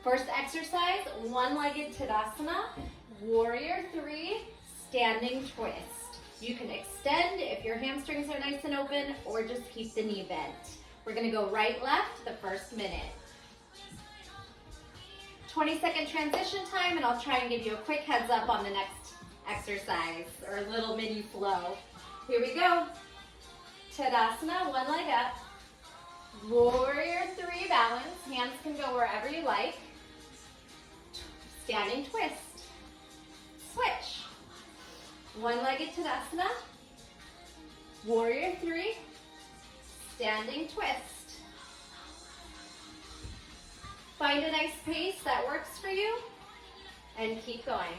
First exercise, one-legged Tadasana, warrior three, standing twist. You can extend if your hamstrings are nice and open, or just keep the knee bent. We're gonna go right, left the first minute. 20-second transition time, and I'll try and give you a quick heads up on the next exercise, or a little mini flow. Here we go. Tadasana, one leg up. Warrior three, balance. Hands can go wherever you like. Standing twist. Switch. One-legged Tadasana. Warrior three. Standing twist. Find a nice pace that works for you and keep going.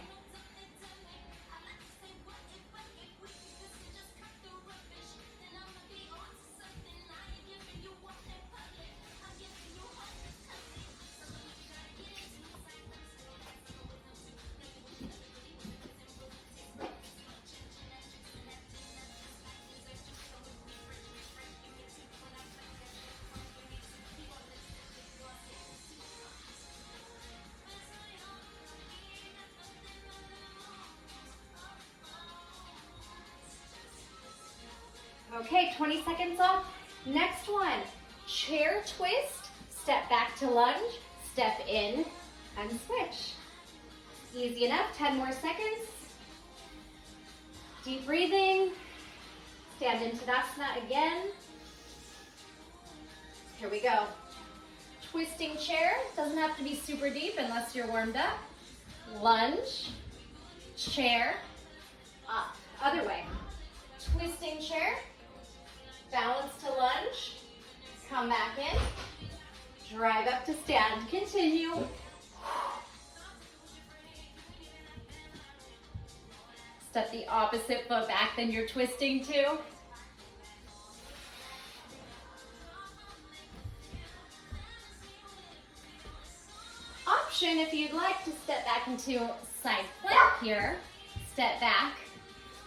Okay, 20 seconds off. Next one, chair twist, step back to lunge, step in, and switch. Easy enough, 10 more seconds. Deep breathing. Stand in Tadasana again. Here we go. Twisting chair, doesn't have to be super deep unless you're warmed up. Lunge, chair, up. Other way. Twisting chair. Balance to lunge, come back in, drive up to stand, continue. Step the opposite foot back, then you're twisting to. Option if you'd like to step back into side plank here. Step back,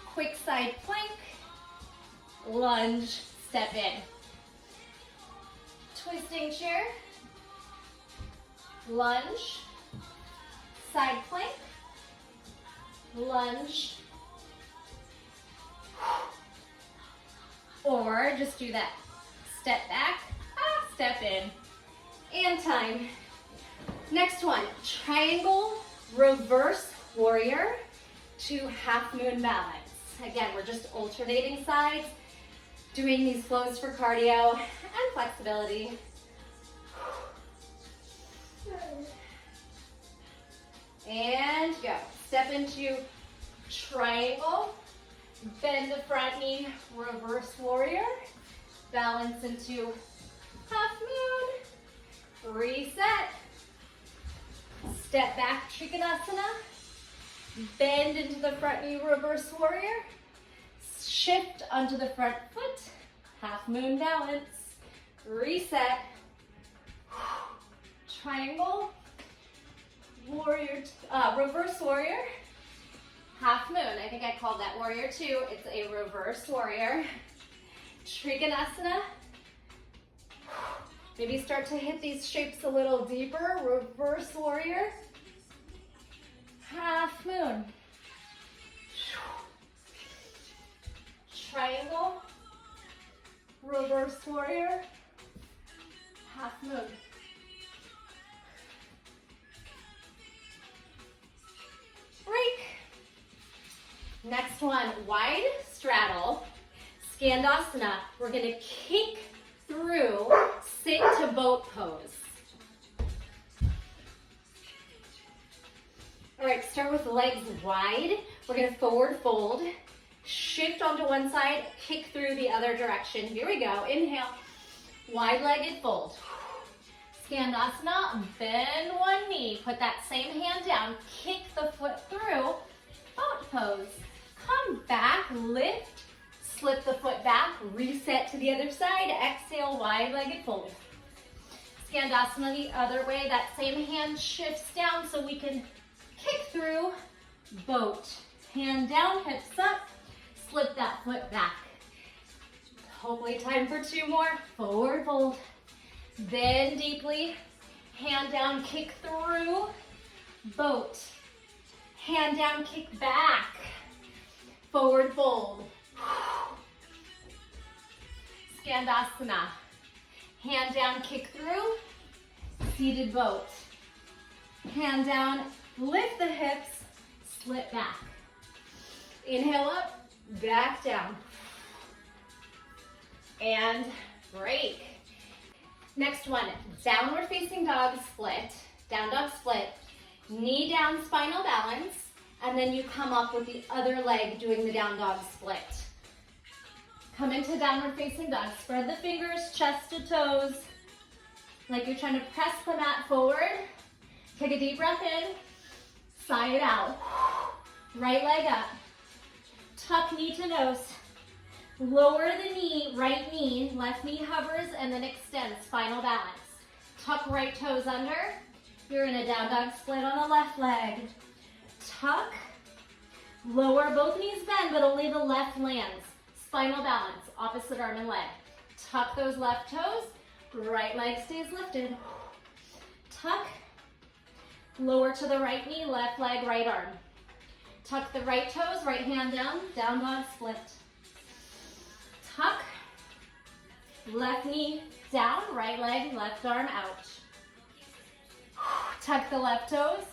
quick side plank, lunge, step in. Twisting chair, lunge, side plank, lunge, or just do that. Step back, step in, and time. Next one, triangle, reverse warrior to half moon balance. Again, we're just alternating sides, doing these flows for cardio and flexibility. And go. Step into triangle, bend the front knee, reverse warrior, balance into half moon, reset, step back, Trikonasana, bend into the front knee, reverse warrior, shift onto the front foot, half moon balance, reset, triangle, warrior, reverse warrior, half moon. I think I called that warrior two. It's a reverse warrior. Trikonasana. Maybe start to hit these shapes a little deeper. Reverse warrior, half moon. Triangle, reverse warrior, half moon. Break. Next one, wide straddle, Skandasana. We're gonna kick through, sit to boat pose. All right, start with legs wide. We're gonna forward fold. Shift onto one side, kick through the other direction. Here we go. Inhale, wide-legged fold. Skandasana, bend one knee. Put that same hand down, kick the foot through, boat pose. Come back, lift, slip the foot back, reset to the other side. Exhale, wide-legged fold. Skandasana the other way. That same hand shifts down so we can kick through, boat. Hand down, hips up. Slip that foot back. Hopefully time for two more. Forward fold. Bend deeply. Hand down, kick through, boat. Hand down, kick back, forward fold. Tadasana. Hand down, kick through, seated boat. Hand down, lift the hips, slip back. Inhale up, back down. And break. Next one, downward facing dog split, down dog split, knee down, spinal balance, and then you come up with the other leg doing the down dog split. Come into downward facing dog. Spread the fingers, chest to toes, like you're trying to press the mat forward. Take a deep breath in, sigh it out. Right leg up. Tuck knee to nose. Lower the knee, right knee, left knee hovers and then extends, spinal balance. Tuck right toes under. You're in a down dog split on the left leg. Tuck, lower, both knees bend, but only the left lands. Spinal balance, opposite arm and leg. Tuck those left toes, right leg stays lifted. Tuck, lower to the right knee, left leg, right arm. Tuck the right toes, right hand down, down dog split. Tuck, left knee down, right leg, left arm out. Tuck the left toes,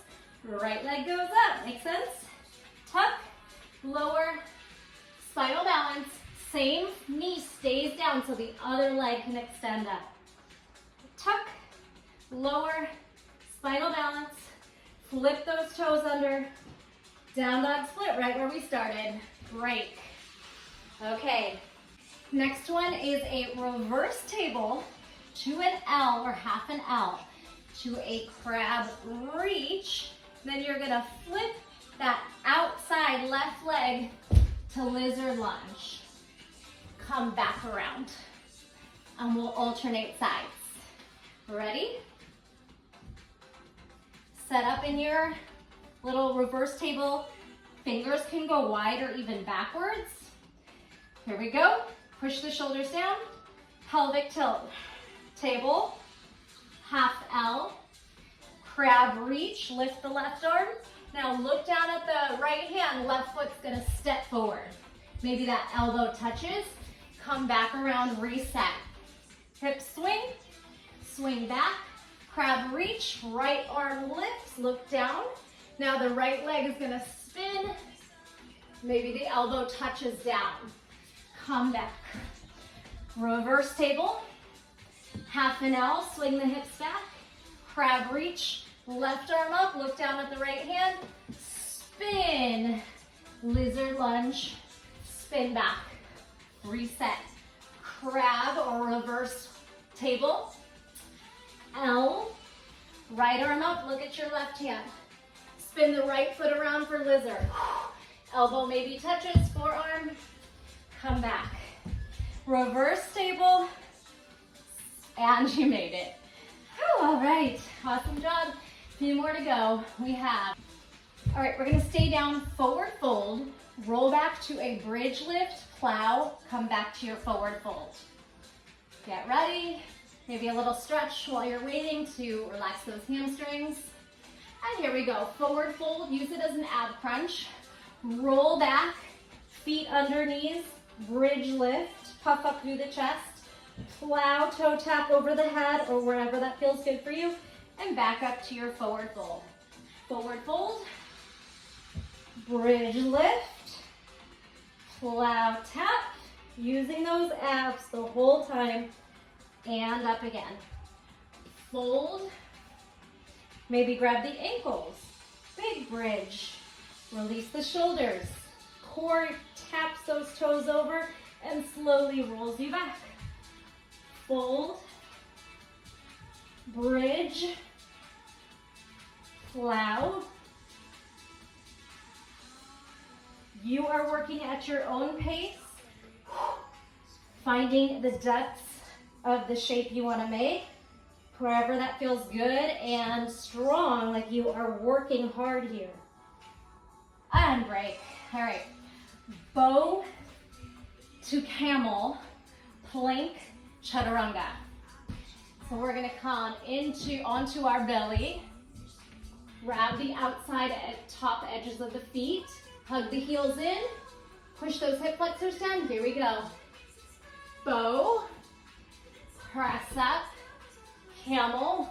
right leg goes up, make sense? Tuck, lower, spinal balance, same knee stays down so the other leg can extend up. Tuck, lower, spinal balance, flip those toes under, down dog split right where we started, break. Okay, next one is a reverse table to an L or half an L to a crab reach. Then you're gonna flip that outside left leg to lizard lunge. Come back around and we'll alternate sides. Ready? Set up in your little reverse table. Fingers can go wide or even backwards. Here we go. Push the shoulders down. Pelvic tilt. Table. Half L. Crab reach. Lift the left arm. Now look down at the right hand. Left foot's going to step forward. Maybe that elbow touches. Come back around. Reset. Hip swing. Swing back. Crab reach. Right arm lifts. Look down. Now the right leg is going to spin. Maybe the elbow touches down. Come back. Reverse table. Half an L. Swing the hips back. Crab reach. Left arm up. Look down at the right hand. Spin. Lizard lunge. Spin back. Reset. Crab or reverse table. L. Right arm up. Look at your left hand. Spin the right foot around for lizard. Elbow maybe touches, forearm. Come back. Reverse table. And you made it. Whew, all right, awesome job. A few more to go. We have. All right, we're gonna stay down, forward fold, roll back to a bridge lift, plow, come back to your forward fold. Get ready. Maybe a little stretch while you're waiting to relax those hamstrings. And here we go, forward fold, use it as an ab crunch. Roll back, feet under knees, bridge lift, puff up through the chest, plow, toe tap over the head or wherever that feels good for you, and back up to your forward fold. Forward fold, bridge lift, plow tap, using those abs the whole time, and up again. Fold, maybe grab the ankles, big bridge, release the shoulders, core taps those toes over and slowly rolls you back. Fold, bridge, plow. You are working at your own pace, finding the depths of the shape you want to make, wherever that feels good and strong, like you are working hard here. And break. All right. Bow to camel, plank, chaturanga. So we're gonna come onto our belly. Grab the outside top edges of the feet. Hug the heels in. Push those hip flexors down. Here we go. Bow. Press up. Camel.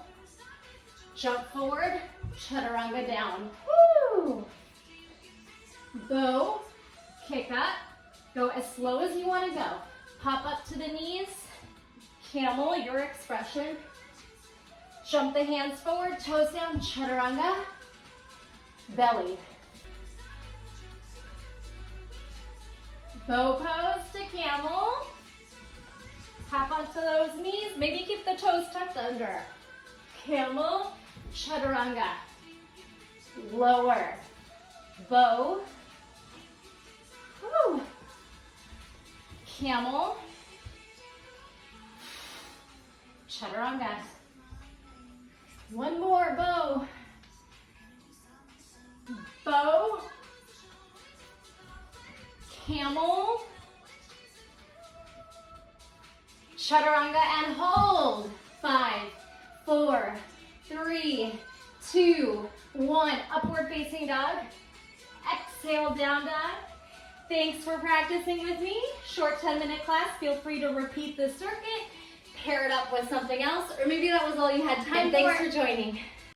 Jump forward. Chaturanga down. Woo! Bow. Kick up. Go as slow as you want to go. Pop up to the knees. Camel, your expression. Jump the hands forward, toes down, chaturanga. Belly. Bow pose to camel. Tap onto those knees. Maybe keep the toes tucked under. Camel, chaturanga. Lower. Bow. Woo. Camel. Chaturanga. One more, bow. Bow. Camel. Chaturanga and hold. 5, 4, 3, 2, 1. Upward facing dog. Exhale, down dog. Thanks for practicing with me. Short 10-minute class. Feel free to repeat the circuit. Pair it up with something else, or maybe that was all you had time for. Thanks for joining.